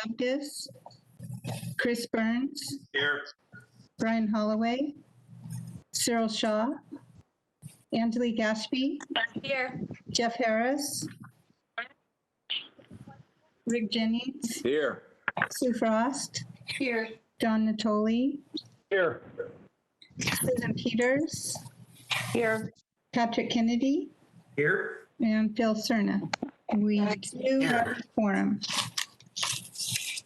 Abdis, Chris Burns, Here. Brian Holloway, Cyril Shaw, Angeli Gashby, Here. Jeff Harris, Rick Jennings, Here. Sue Frost, Here. John Natoli, Here. Susan Peters, Here. Patrick Kennedy, Here. and Phil Cerna. We do have a quorum.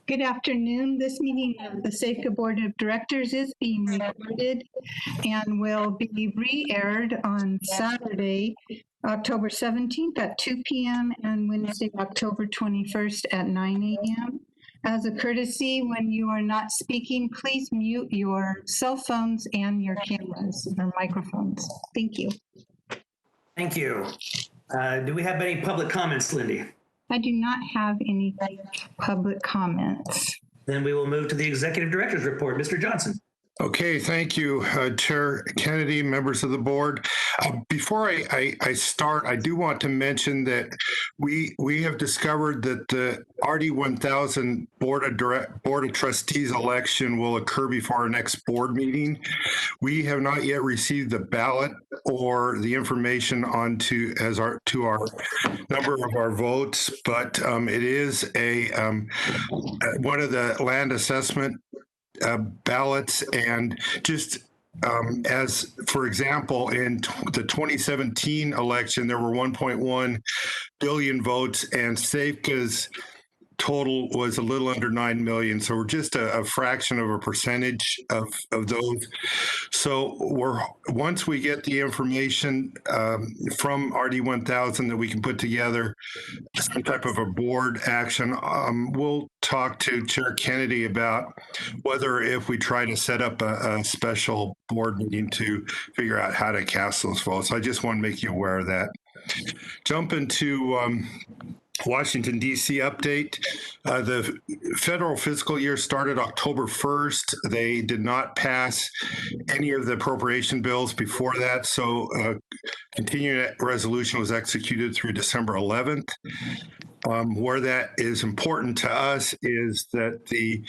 Good afternoon. This meeting of the SAFCA Board of Directors is being recorded and will be re-aired on Saturday, October 17th at 2 p.m. and Wednesday, October 21st at 9 a.m. As a courtesy, when you are not speaking, please mute your cell phones and your cameras or microphones. Thank you. Thank you. Do we have any public comments, Lindy? I do not have any public comments. Then we will move to the Executive Director's Report. Mr. Johnson. Okay, thank you, Chair Kennedy, members of the board. Before I start, I do want to mention that we have discovered that the RD 1000 Board of Trustees election will occur before our next board meeting. We have not yet received the ballot or the information to our number of our votes, but it is one of the land assessment ballots, and just as for example, in the 2017 election, there were 1.1 billion votes, and SAFCA's total was a little under 9 million. So we're just a fraction of a percentage of those. So once we get the information from RD 1000 that we can put together some type of a board action, we'll talk to Chair Kennedy about whether if we try to set up a special board meeting to figure out how to cast those votes. I just want to make you aware of that. Jump into Washington, D.C. update. The federal fiscal year started October 1st. They did not pass any of the appropriation bills before that, so continuing resolution was executed through December 11th. Where that is important to us is that the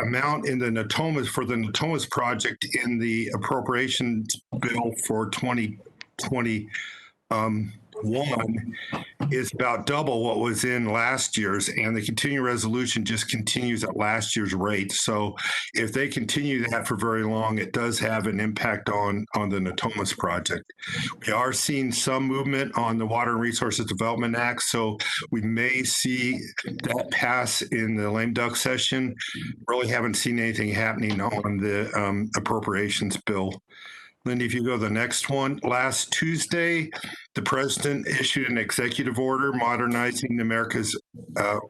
amount in the Natomas for the Natomas project in the appropriations bill for 2021 is about double what was in last year's, and the continuing resolution just continues at last year's rate. So if they continue that for very long, it does have an impact on the Natomas project. We are seeing some movement on the Water and Resources Development Act, so we may see that pass in the lame duck session. Really haven't seen anything happening on the appropriations bill. Lindy, if you go to the next one. Last Tuesday, the president issued an executive order modernizing America's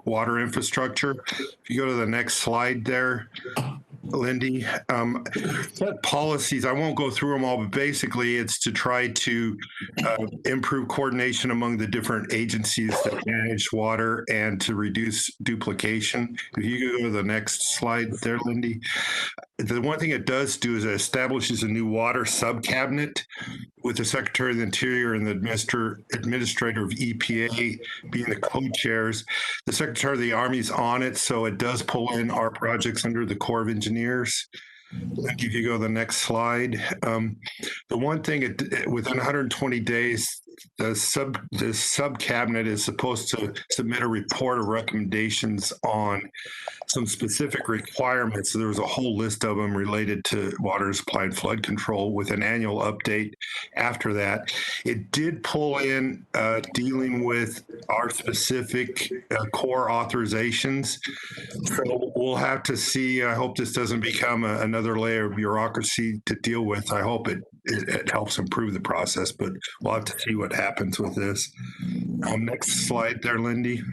water infrastructure. If you go to the next slide there, Lindy, policies, I won't go through them all, but basically it's to try to improve coordination among the different agencies that manage water and to reduce duplication. If you go to the next slide there, Lindy. The one thing it does do is it establishes a new water sub-cabinet with the Secretary of the Interior and the Administrator of EPA being the co-chairs. The Secretary of the Army's on it, so it does pull in our projects under the Corps of Engineers. If you go to the next slide. The one thing, within 120 days, the sub-cabinet is supposed to submit a report of recommendations on some specific requirements. So there was a whole list of them related to water supply and flood control with an annual update after that. It did pull in dealing with our specific core authorizations. So we'll have to see. I hope this doesn't become another layer of bureaucracy to deal with. I hope it helps improve the process, but we'll have to see what happens with this. Next slide there, Lindy.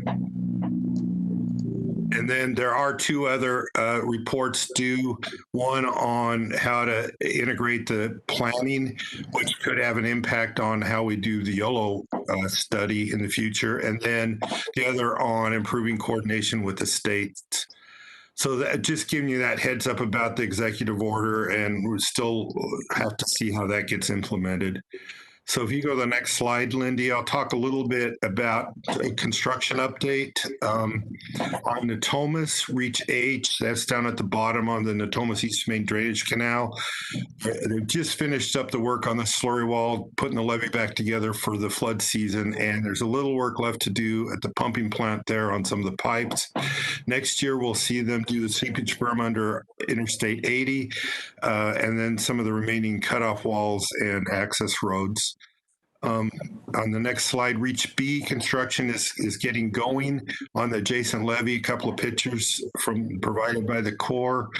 And then there are two other reports due, one on how to integrate the planning, which could have an impact on how we do the YOLO study in the future, and then the other on improving coordination with the states. So that just giving you that heads up about the executive order, and we still have to see how that gets implemented. So if you go to the next slide, Lindy, I'll talk a little bit about a construction update on Natomas Reach H. That's down at the bottom on the Natomas East Main Drainage Canal. They've just finished up the work on the slurry wall, putting the levee back together for the flood season, and there's a little work left to do at the pumping plant there on some of the pipes. Next year, we'll see them do the seepage berm under Interstate 80, and then some of the remaining cutoff walls and access roads. On the next slide, Reach B construction is getting going on the adjacent levee. A couple of pictures provided by the Corps.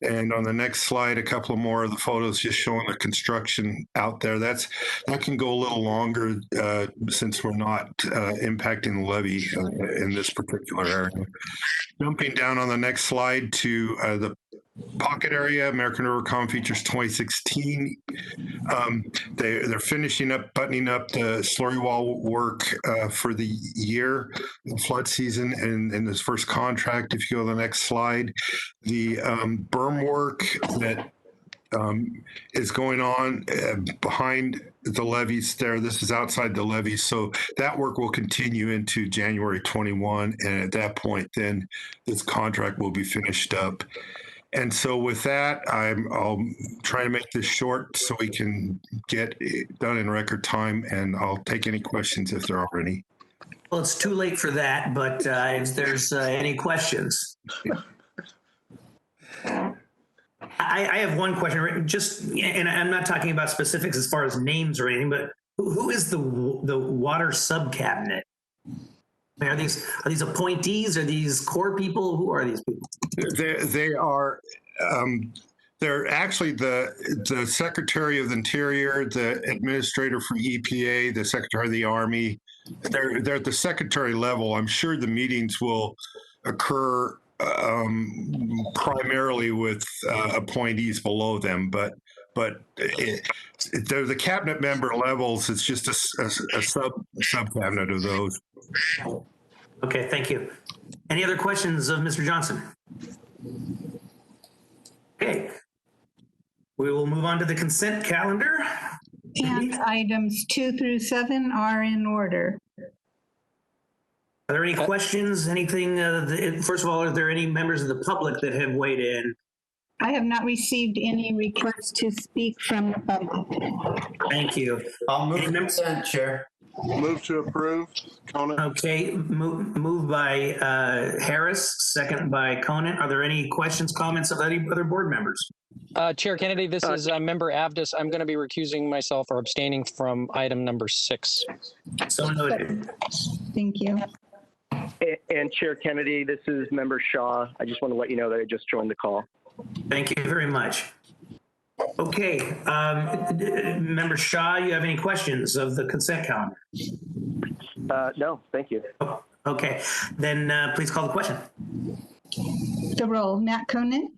And on the next slide, a couple of more of the photos just showing the construction out there. That can go a little longer since we're not impacting the levee in this particular area. Jumping down on the next slide to the pocket area, American River Common Features 2016. They're finishing up, buttoning up the slurry wall work for the year, the flood season, and in this first contract. If you go to the next slide, the berm work that is going on behind the levees there. This is outside the levees. So that work will continue into January 21. And at that point, then this contract will be finished up. And so with that, I'll try to make this short so we can get it done in record time, and I'll take any questions if there are any. Well, it's too late for that, but if there's any questions. I have one question, and I'm not talking about specifics as far as names or anything, but who is the water sub-cabinet? Are these appointees? Are these core people? Who are these people? They are. They're actually the Secretary of the Interior, the Administrator for EPA, the Secretary of the Army. They're at the Secretary level. I'm sure the meetings will occur primarily with appointees below them, but they're the cabinet member levels. It's just a sub cabinet of those. Okay, thank you. Any other questions of Mr. Johnson? Okay, we will move on to the consent calendar. And items 2 through 7 are in order. Are there any questions? Anything? First of all, are there any members of the public that have weighed in? I have not received any requests to speak from the public. Thank you. I'll move to consent, Chair. Move to approve. Conant. Okay, moved by Harris, second by Conant. Are there any questions, comments of any other board members? Chair Kennedy, this is Member Avdis. I'm going to be recusing myself or abstaining from item number 6. So noted. Thank you. And Chair Kennedy, this is Member Shaw. I just want to let you know that I just joined the call. Thank you very much. Okay, Member Shaw, you have any questions of the consent calendar? No, thank you. Oh, okay, then please call the question. The roll. Matt Conant.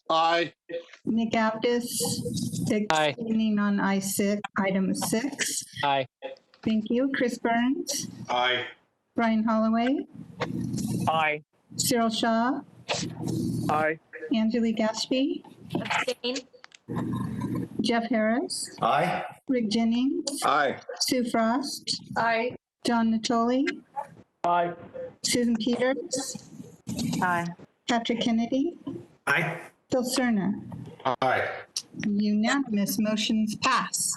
Aye. Nick Avdis. Aye. Abstaining on item 6. Aye. Thank you. Chris Burns. Aye. Brian Holloway. Aye. Cyril Shaw. Aye. Angelique Ashby. Abstain. Jeff Harris. Aye. Rick Jennings. Aye. Sue Frost. Aye. John Natoli. Aye. Susan Peters. Aye. Patrick Kennedy. Aye. Phil Cerna. Aye. Unanimous motions pass.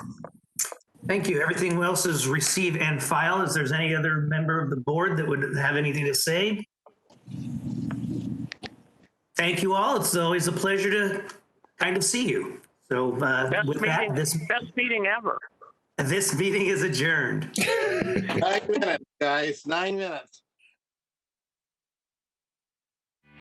Thank you. Everything else is receive and file. Is there any other member of the board that would have anything to say? Thank you all. It's always a pleasure to kind of see you. So with that, best meeting ever. this meeting is adjourned. 9 minutes, guys. 9 minutes.